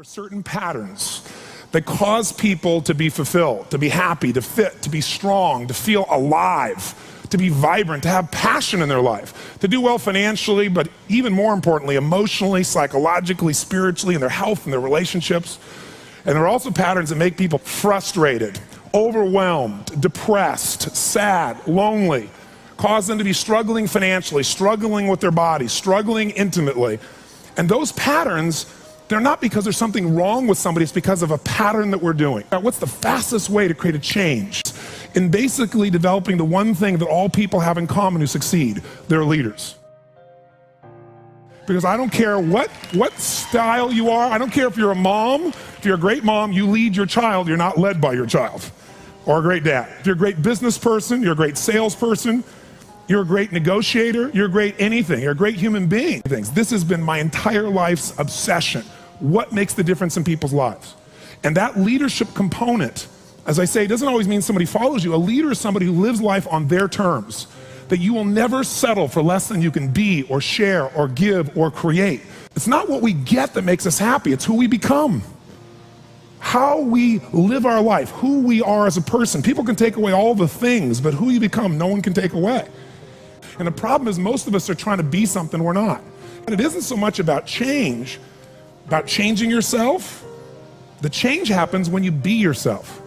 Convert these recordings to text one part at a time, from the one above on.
are certain patterns that cause people to be fulfilled, to be happy, to fit, to be strong, to feel alive, to be vibrant, to have passion in their life, to do well financially, but even more importantly, emotionally, psychologically, spiritually, in their health and their relationships. And there are also patterns that make people frustrated, overwhelmed, depressed, sad, lonely, cause them to be struggling financially, struggling with their body, struggling intimately. And those patterns, they're not because there's something wrong with somebody, it's because of a pattern that we're doing. Now, what's the fastest way to create a change? In basically developing the one thing that all people have in common who succeed, they're leaders. Because I don't care what style you are, I don't care if you're a mom, if you're a great mom, you lead your child, you're not led by your child. Or a great dad. If you're a great business person, you're a great salesperson, you're a great negotiator, you're a great anything, you're a great human being. This has been my entire life's obsession. What makes the difference in people's lives? And that leadership component, as I say, it doesn't always mean somebody follows you. A leader is somebody who lives life on their terms, that you will never settle for less than you can be or share or give or create. It's not what we get that makes us happy, it's who we become. How we live our life, who we are as a person. People can take away all the things, but who you become, no one can take away. And the problem is most of us are trying to be something we're not. And it isn't so much about change, about changing yourself. The change happens when you be yourself.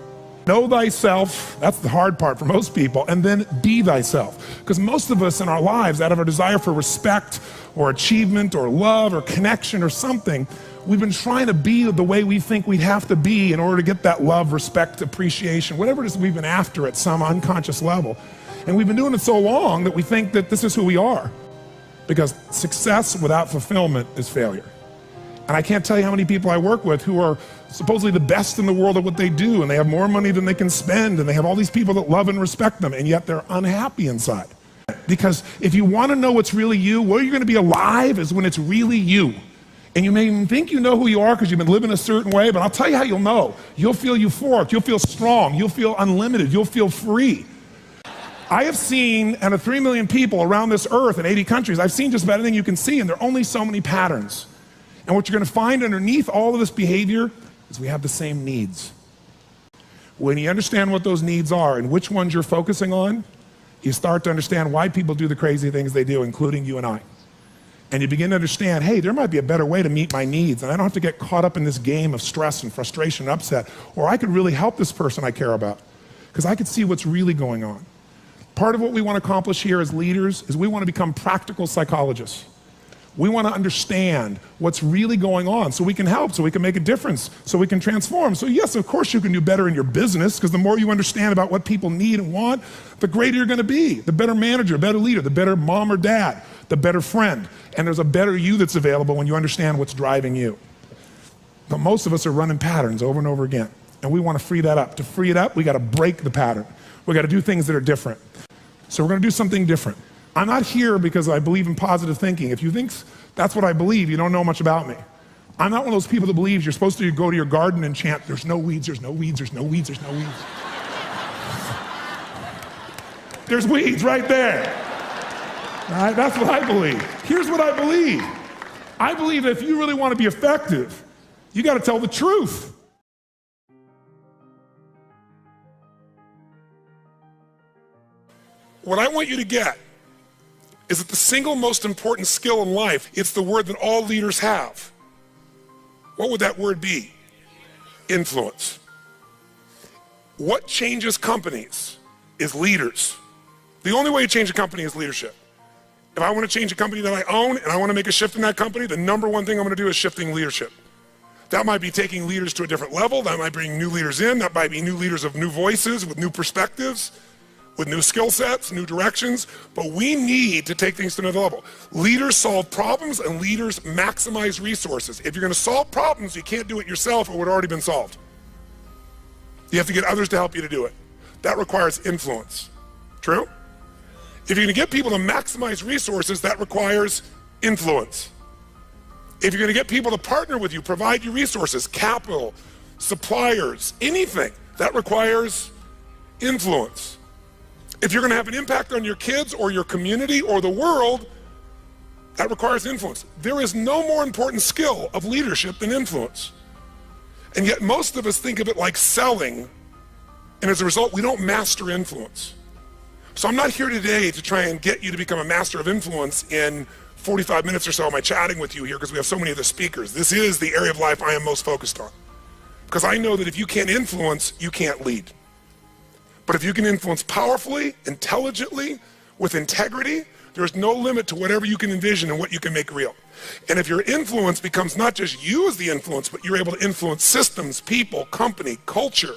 Know thyself, that's the hard part for most people, and then be thyself. Because most of us in our lives, out of our desire for respect or achievement or love or connection or something, we've been trying to be the way we think we'd have to be in order to get that love, respect, appreciation, whatever it is we've been after at some unconscious level. And we've been doing it so long that we think that this is who we are. Because success without fulfillment is failure. And I can't tell you how many people I work with who are supposedly the best in the world at what they do, and they have more money than they can spend, and they have all these people that love and respect them, and yet they're unhappy inside. Because if you want to know what's really you, where you're going to be alive is when it's really you. And you may even think you know who you are because you've been living a certain way, but I'll tell you how you'll know. You'll feel euphoric, you'll feel strong, you'll feel unlimited, you'll feel free. I have seen, out of 3 million people around this earth in 80 countries, I've seen just about anything you can see, and there are only so many patterns. And what you're going to find underneath all of this behavior is we have the same needs. When you understand what those needs are and which ones you're focusing on, you start to understand why people do the crazy things they do, including you and I. And you begin to understand, hey, there might be a better way to meet my needs, and I don't have to get caught up in this game of stress and frustration and upset, or I could really help this person I care about, because I could see what's really going on. Part of what we want to accomplish here as leaders is we want to become practical psychologists. We want to understand what's really going on so we can help, so we can make a difference, so we can transform. So yes, of course you can do better in your business, because the more you understand about what people need and want, the greater you're going to be, the better manager, better leader, the better mom or dad, the better friend. And there's a better you that's available when you understand what's driving you. But most of us are running patterns over and over again, and we want to free that up. To free it up, we got to break the pattern. We got to do things that are different. So we're going to do something different. I'm not here because I believe in positive thinking. If you think that's what I believe, you don't know much about me. I'm not one of those people that believes you're supposed to go to your garden and chant, there's no weeds, there's no weeds, there's no weeds, there's no weeds. There's weeds right there. All right, that's what I believe. Here's what I believe. I believe that if you really want to be effective, you got to tell the truth. What I want you to get is that the single most important skill in life, it's the word that all leaders have. What would that word be? Influence. What changes companies is leaders. The only way to change a company is leadership. If I want to change a company that I own and I want to make a shift in that company, the number one thing I'm going to do is shifting leadership. That might be taking leaders to a different level. That might bring new leaders in. That might be new leaders of new voices with new perspectives, with new skill sets, new directions, but we need to take things to another level. Leaders solve problems and leaders maximize resources. If you're going to solve problems, you can't do it yourself or it would already been solved. You have to get others to help you to do it. That requires influence. True? If you're going to get people to maximize resources, that requires influence. If you're going to get people to partner with you, provide you resources, capital, suppliers, anything, that requires influence. If you're going to have an impact on your kids or your community or the world, that requires influence. There is no more important skill of leadership than influence. And yet most of us think of it like selling, and as a result, we don't master influence. So I'm not here today to try and get you to become a master of influence in 45 minutes or so. Am I chatting with you here because we have so many other speakers? This is the area of life I am most focused on. Because I know that if you can't influence, you can't lead. But if you can influence powerfully, intelligently, with integrity, there's no limit to whatever you can envision and what you can make real. And if your influence becomes not just you as the influence, but you're able to influence systems, people, company, culture.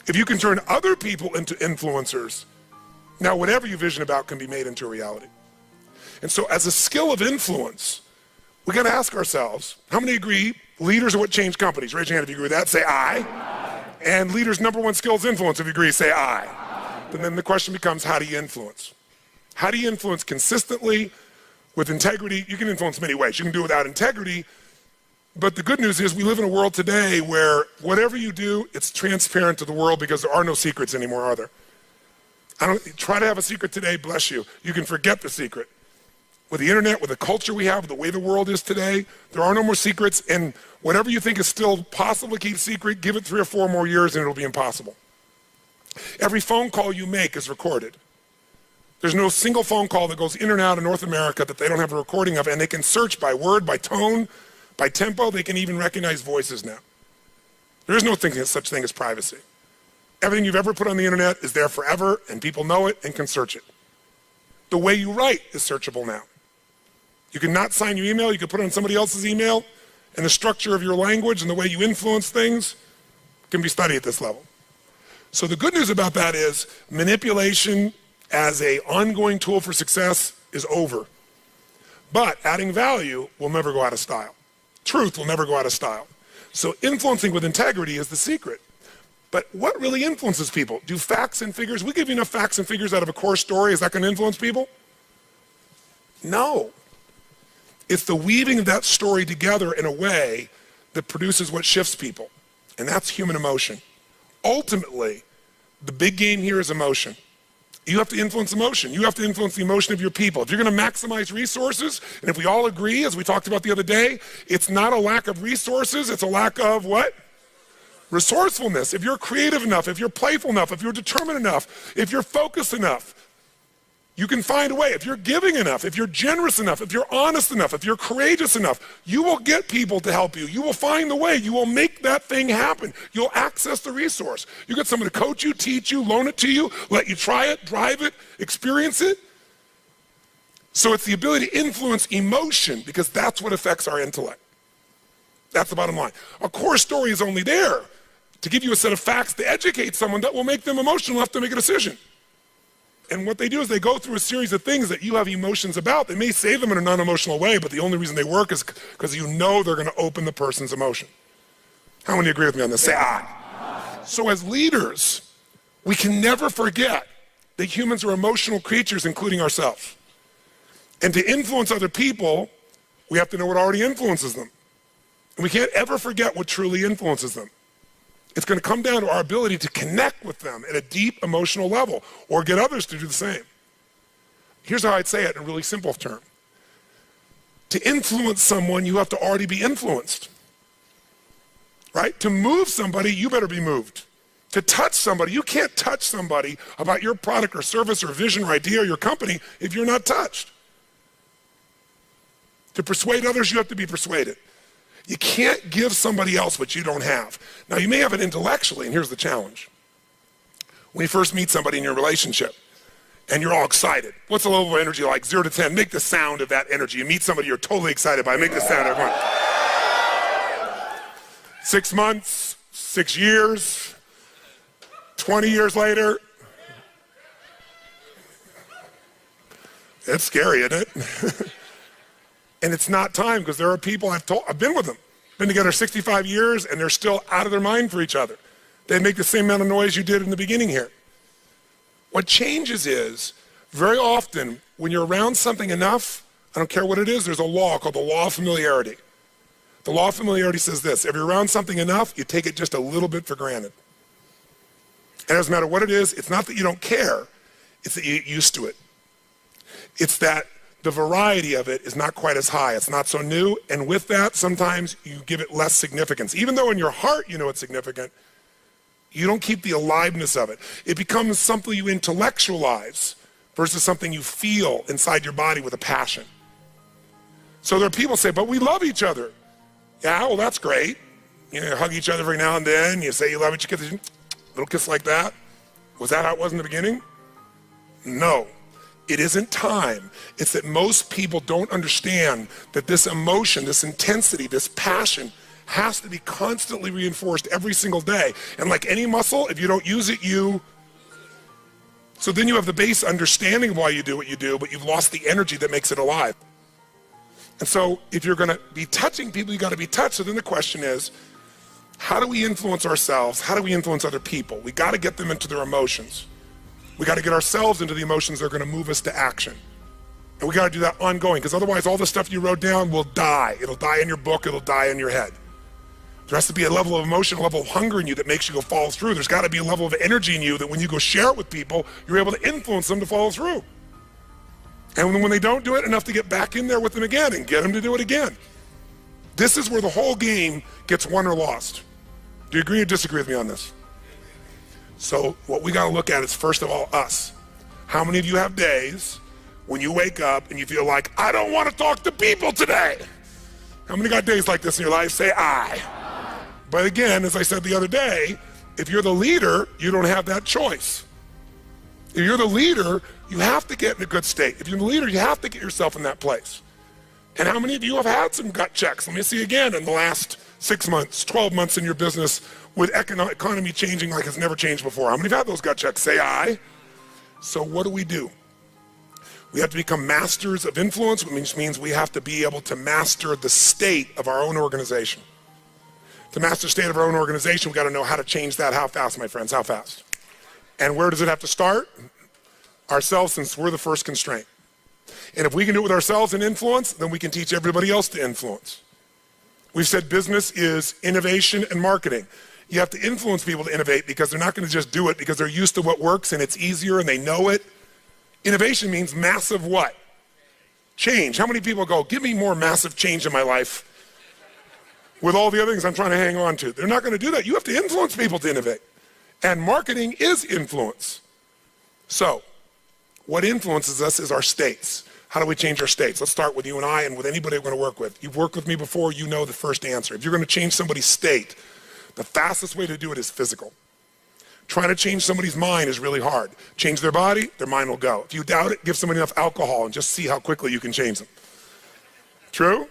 If you can turn other people into influencers, now whatever you vision about can be made into a reality. And so as a skill of influence, we got to ask ourselves, how many agree leaders are what change companies? Raise your hand if you agree with that, say aye. And leaders' number one skill is influence. If you agree, say aye. And then the question becomes, how do you influence? How do you influence consistently with integrity? You can influence many ways. You can do it without integrity. But the good news is we live in a world today where whatever you do, it's transparent to the world because there are no secrets anymore, are there? Try to have a secret today, bless you. You can forget the secret. With the internet, with the culture we have, the way the world is today, there are no more secrets, and whatever you think is still possible to keep secret, give it 3 or 4 more years and it'll be impossible. Every phone call you make is recorded. There's no single phone call that goes in and out of North America that they don't have a recording of, and they can search by word, by tone, by tempo. They can even recognize voices now. There is no such thing as privacy. Everything you've ever put on the internet is there forever, and people know it and can search it. The way you write is searchable now. You can not sign your email, you can put it on somebody else's email, and the structure of your language and the way you influence things can be studied at this level. So the good news about that is manipulation as an ongoing tool for success is over. But adding value will never go out of style. Truth will never go out of style. So influencing with integrity is the secret. But what really influences people? Do facts and figures, we give you enough facts and figures out of a core story, is that going to influence people? No. It's the weaving of that story together in a way that produces what shifts people. And that's human emotion. Ultimately, the big game here is emotion. You have to influence emotion. You have to influence the emotion of your people. If you're going to maximize resources, and if we all agree, as we talked about the other day, it's not a lack of resources, it's a lack of what? Resourcefulness. If you're creative enough, if you're playful enough, if you're determined enough, if you're focused enough, you can find a way. If you're giving enough, if you're generous enough, if you're honest enough, if you're courageous enough, you will get people to help you. You will find the way. You will make that thing happen. You'll access the resource. You get someone to coach you, teach you, loan it to you, let you try it, drive it, experience it. So it's the ability to influence emotion because that's what affects our intellect. That's the bottom line. A core story is only there to give you a set of facts to educate someone that will make them emotional enough to make a decision. And what they do is they go through a series of things that you have emotions about. They may say them in a non-emotional way, but the only reason they work is because you know they're going to open the person's emotion. How many agree with me on this? Say aye. So as leaders, we can never forget that humans are emotional creatures, including ourselves. And to influence other people, we have to know what already influences them. And we can't ever forget what truly influences them. It's going to come down to our ability to connect with them at a deep emotional level or get others to do the same. Here's how I'd say it in a really simple term. To influence someone, you have to already be influenced. Right? To move somebody, you better be moved. To touch somebody, you can't touch somebody about your product or service or vision or idea or your company if you're not touched. To persuade others, you have to be persuaded. You can't give somebody else what you don't have. Now, you may have it intellectually, and here's the challenge. When you first meet somebody in your relationship, and you're all excited, what's the level of energy like? 0 to 10, make the sound of that energy. You meet somebody you're totally excited by, make the sound, everyone. 6 months, 6 years, 20 years later. It's scary, isn't it? And it's not time because there are people I've been with them, been together 65 years and they're still out of their mind for each other. They make the same amount of noise you did in the beginning here. What changes is very often when you're around something enough, I don't care what it is, there's a law called the law of familiarity. The law of familiarity says this: if you're around something enough, you take it just a little bit for granted. And it doesn't matter what it is, it's not that you don't care, it's that you get used to it. It's that the variety of it is not quite as high. It's not so new. And with that, sometimes you give it less significance. Even though in your heart you know it's significant, you don't keep the aliveness of it. It becomes something you intellectualize versus something you feel inside your body with a passion. So there are people say, but we love each other. Yeah, well, that's great. You know, hug each other every now and then. You say you love each other, little kiss like that. Was that how it was in the beginning? No. It isn't time. It's that most people don't understand that this emotion, this intensity, this passion has to be constantly reinforced every single day. And like any muscle, if you don't use it, so then you have the base understanding of why you do what you do, but you've lost the energy that makes it alive. And so if you're gonna be touching people, you gotta be touched. So then the question is, how do we influence ourselves? How do we influence other people? We gotta get them into their emotions. We gotta get ourselves into the emotions that are gonna move us to action. And we gotta do that ongoing, because otherwise all the stuff you wrote down will die. It'll die in your book, it'll die in your head. There has to be a level of emotion, a level of hunger in you that makes you go follow through. There's gotta be a level of energy in you that when you go share it with people, you're able to influence them to follow through. And when they don't do it, enough to get back in there with them again and get them to do it again. This is where the whole game gets won or lost. Do you agree or disagree with me on this? So what we gotta look at is, first of all, us. How many of you have days when you wake up and you feel like, I don't wanna talk to people today? How many got days like this in your life? Say I. But again, as I said the other day, if you're the leader, you don't have that choice. If you're the leader, you have to get in a good state. If you're the leader, you have to get yourself in that place. And how many of you have had some gut checks? Let me see again in the last 6 months, 12 months in your business with economy changing like it's never changed before. How many have had those gut checks? Say I. So what do? We have to become masters of influence, which means we have to be able to master the state of our own organization. To master the state of our own organization, we gotta know how to change that. How fast, my friends, how fast? And where does it have to start? Ourselves, since we're the first constraint. And if we can do it with ourselves and influence, then we can teach everybody else to influence. We've said business is innovation and marketing. You have to influence people to innovate because they're not gonna just do it because they're used to what works and it's easier and they know it. Innovation means massive what? Change. How many people go, give me more massive change in my life with all the other things I'm trying to hang on to? They're not gonna do that. You have to influence people to innovate. And marketing is influence. So, what influences us is our states. How do we change our states? Let's start with you and I and with anybody we're gonna work with. You've worked with me before, you know the first answer. If you're gonna change somebody's state, the fastest way to do it is physical. Trying to change somebody's mind is really hard. Change their body, their mind will go. If you doubt it, give somebody enough alcohol and just see how quickly you can change them. True?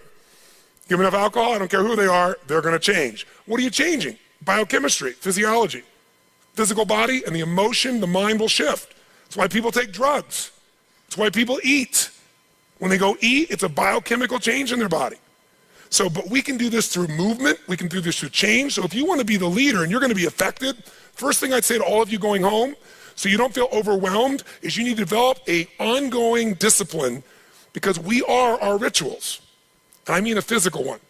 Give them enough alcohol, I don't care who they are, they're gonna change. What are you changing? Biochemistry, physiology. Physical body and the emotion, the mind will shift. That's why people take drugs. That's why people eat. When they go eat, it's a biochemical change in their body. So, but we can do this through movement, we can do this through change. So if you want to be the leader and you're going to be affected, first thing I'd say to all of you going home, so you don't feel overwhelmed, is you need to develop an ongoing discipline because we are our rituals. And I mean a physical one.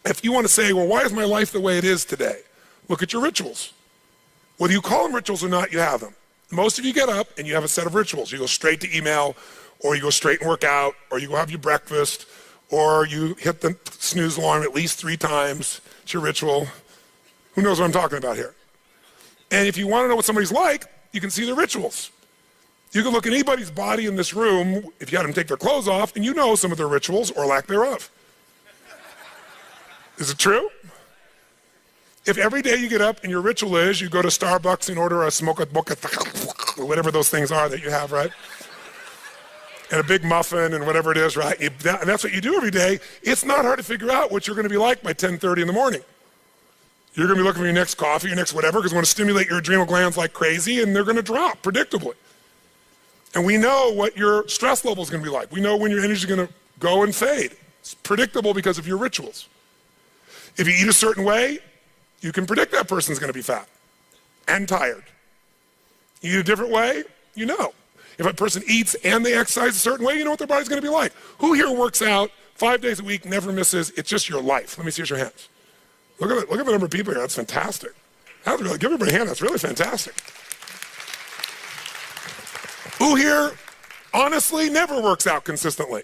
If you want to say, well, why is my life the way it is today? Look at your rituals. Whether you call them rituals or not, you have them. Most of you get up and you have a set of rituals. You go straight to email, or you go straight and work out, or you go have your breakfast, or you hit the snooze alarm at least 3 times. It's your ritual. Who knows what I'm talking about here? And if you want to know what somebody's like, you can see their rituals. You can look at anybody's body in this room, if you had them take their clothes off, and you know some of their rituals or lack thereof. Is it true? If every day you get up and your ritual is you go to Starbucks and order a smoke boca, whatever those things are that you have, right? And a big muffin and whatever it is, right? And that's what you do every day. It's not hard to figure out what you're gonna be like by 10:30 in the morning. You're gonna be looking for your next coffee, your next whatever, because we want to stimulate your adrenal glands like crazy and they're gonna drop predictably. And we know what your stress level is gonna be like. We know when your energy is gonna go and fade. It's predictable because of your rituals. If you eat a certain way, you can predict that person's gonna be fat and tired. You eat a different way, you know. If a person eats and they exercise a certain way, you know what their body's gonna be like. Who here works out 5 days a week, never misses? It's just your life. Let me see your hands. Look at the number of people here, that's fantastic. Give everybody a hand, that's really fantastic. Who here honestly never works out consistently,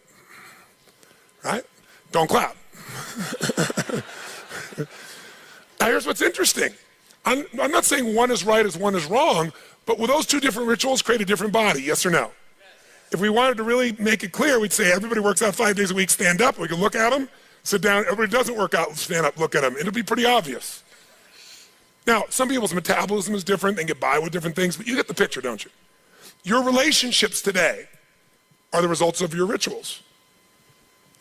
right? Don't clap. Now here's what's interesting. I'm not saying one is right as one is wrong, but will those two different rituals create a different body, yes or no? If we wanted to really make it clear, we'd say everybody works out 5 days a week, stand up, we can look at them, sit down, everybody doesn't work out, stand up, look at them. It'll be pretty obvious. Now, some people's metabolism is different, they get by with different things, but you get the picture, don't you? Your relationships today are the results of your rituals.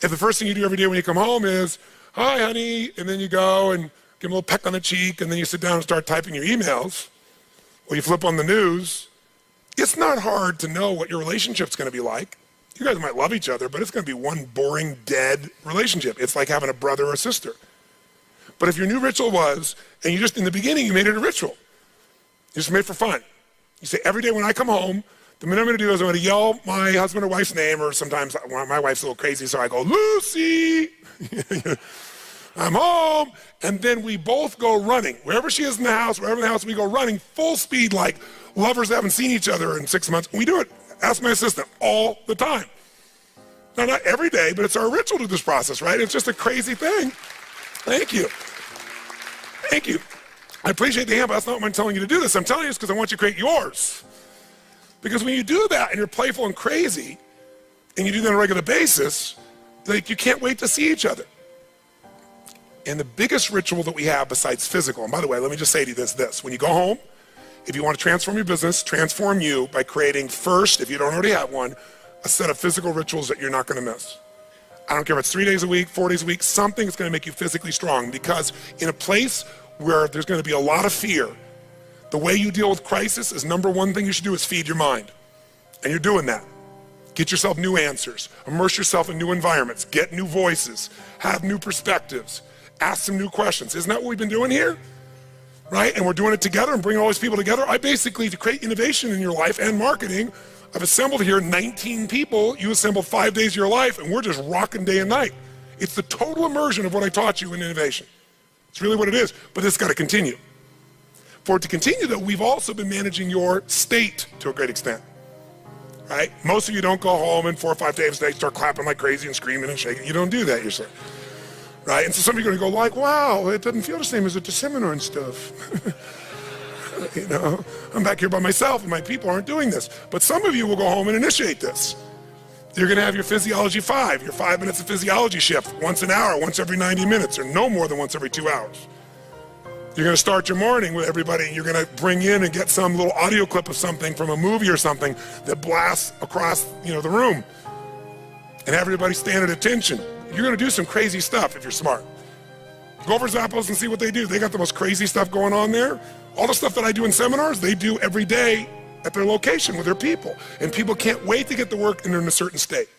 If the first thing you do every day when you come home is, hi honey, and then you go and give them a little peck on the cheek, and then you sit down and start typing your emails, or you flip on the news, it's not hard to know what your relationship's gonna be like. You guys might love each other, but it's gonna be one boring, dead relationship. It's like having a brother or sister. But if your new ritual was, and you just, in the beginning, you made it a ritual. You just made it for fun. You say, every day when I come home, the minute I'm gonna do is I'm gonna yell my husband or wife's name, or sometimes my wife's a little crazy, so I go, Lucy, I'm home. And then we both go running. Wherever she is in the house, wherever in the house, we go running full speed like lovers that haven't seen each other in 6 months. We do it, ask my assistant, all the time. Now, not every day, but it's our ritual to this process, right? It's just a crazy thing. Thank you. Thank you. I appreciate the hand, but that's not why I'm telling you to do this. I'm telling you this because I want you to create yours. Because when you do that and you're playful and crazy, and you do that on a regular basis, like you can't wait to see each other. And the biggest ritual that we have besides physical, and by the way, let me just say to you this, when you go home, if you want to transform your business, transform you by creating first, if you don't already have one, a set of physical rituals that you're not gonna miss. I don't care if it's 3 days a week, 4 days a week, something that's gonna make you physically strong, because in a place where there's gonna be a lot of fear, the way you deal with crisis is number one thing you should do is feed your mind. And you're doing that. Get yourself new answers, immerse yourself in new environments, get new voices, have new perspectives, ask some new questions. Isn't that what we've been doing here? Right? And we're doing it together and bringing all these people together. I basically, to create innovation in your life and marketing, I've assembled here 19 people. You assembled 5 days of your life, and we're just rocking day and night. It's the total immersion of what I taught you in innovation. It's really what it is, but it's got to continue. For it to continue, though, we've also been managing your state to a great extent. Right? Most of you don't go home and 4 or 5 days a day start clapping like crazy and screaming and shaking. You don't do that yourself. Right? And so some of you are going to go like, wow, it doesn't feel the same as at the seminar and stuff. You know, I'm back here by myself and my people aren't doing this. But some of you will go home and initiate this. You're going to have your Physiology 5, your 5 minutes of physiology shift, once an hour, once every 90 minutes, or no more than once every 2 hours. You're going to start your morning with everybody, and you're going to bring in and get some little audio clip of something from a movie or something that blasts across, the room, and have everybody stand at attention. You're going to do some crazy stuff if you're smart. Go over Zappos and see what they do. They got the most crazy stuff going on there. All the stuff that I do in seminars, they do every day at their location with their people. And people can't wait to get to work and they're in a certain state.